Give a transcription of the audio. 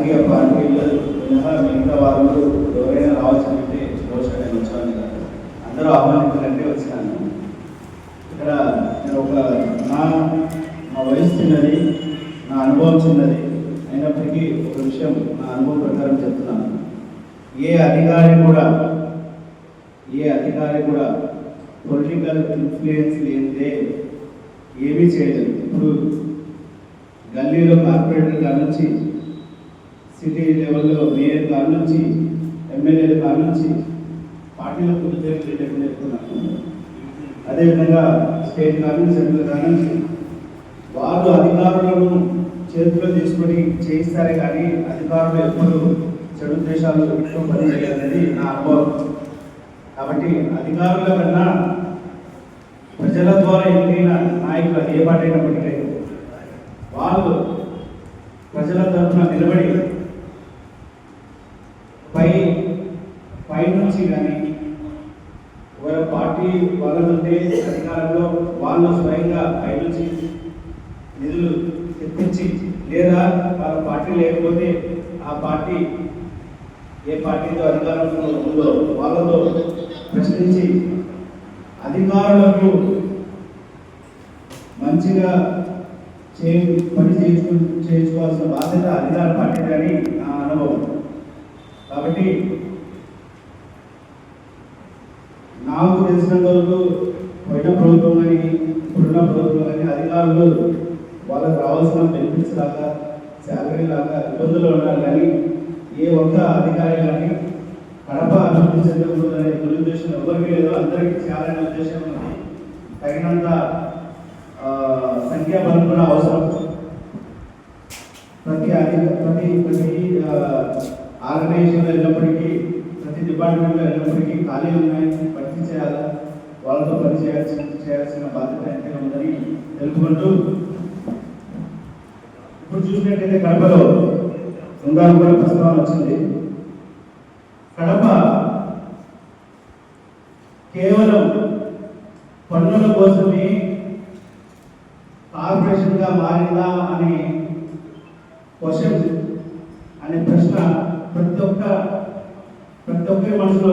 రాజకీయ పార్టీలు మినహా మిగతా వాళ్ళు ఎవరైనా రావాల్సిందంటే రోజు నేను వచ్చాను కాదు, అందరూ ఆహ్వానితులంటే వచ్చినాను. ఇక్కడ నేను మా వయసు చిన్నది, నా అనుభవం చిన్నది అయినప్పటికీ ఒక విషయం నా అనుభవం ప్రకారం చెప్తున్నాను. ఏ అధికారి కూడా పొలిటికల్ ఇన్ఫ్లుయెన్స్ లేనిదే ఏమీ చేయలేదు. ఇప్పుడు గల్లీలో కార్పొరేటర్ కాడ నుంచి, సిటీ లెవెల్లో మేయర్ కాడ నుంచి, ఎమ్మెల్యేల కాడ నుంచి పార్టీలో కుదిరేట్లు చెప్తున్నాను. అదేవిధంగా స్టేట్ కాడ నుంచి, సెంట్రల్ కాడ నుంచి వాళ్ళు అధికారులను చేతిలో తీసుకొని చేయిస్తారే కానీ అధికారులు ఎప్పుడు చెడు ఉద్దేశాలు పనిచేయాలనేది నా అనుభవం. కాబట్టి అధికారుల కన్నా ప్రజల ద్వారా ఎన్నికైన నాయకులు ఏ పార్టీ అయినప్పటికీ వాళ్ళు ప్రజల తరఫున నిలబడి పై నుంచి కానీ ఒక పార్టీ వాళ్ళంటే అధికారంలో వాళ్ళు స్వయంగా పై నుంచి నిధులు తెప్పించి, లేదా వాళ్ళ పార్టీ లేకపోతే ఆ పార్టీ ఏ పార్టీతో అధికారంలో ఉందో వాళ్ళతో ప్రశ్నించి అధికారులకు మంచిగా పని చేయించుకోవాల్సిన బాధ్యత అధికార పార్టీ అని నా అనుభవం. కాబట్టి నాకు తెలిసినంత వరకు పోయిన ప్రభుత్వం కానీ ఇప్పుడున్న ప్రభుత్వం కానీ అధికారులు వాళ్ళకి రావాల్సిన బెనిఫిట్స్ లాగా, శాలరీ లాగా ఇబ్బందులు ఉండాలి. కానీ ఏ ఒక్క అధికారి కానీ కడప అభివృద్ధి చెందకూడదనే దురుద్దేశం ఎవరికి లేదో అందరికీ చేయాలనే ఉద్దేశం ఉంది. తగినంత సంఖ్యాబలం కూడా అవసరం. ప్రతి ఆర్గనైజేషన్లో వెళ్ళినప్పటికీ, ప్రతి డిపార్ట్మెంట్లో వెళ్ళినప్పటికీ ఖాళీ ఉన్నాయి, భర్తీ చేయాలి. వాళ్ళతో పని చేయాల్సిన బాధ్యత ఎంతైనా ఉందని తెలుపుకుంటూ, ఇప్పుడు చూసినట్టయితే కడపలో ఉండాలని కూడా ప్రస్తావన వచ్చింది. కడప కేవలం పన్నుల కోసమే కార్పొరేషన్గా మారిందా అనే క్వశ్చన్, అనే ప్రశ్న ప్రతి ఒక్కరి మనసులో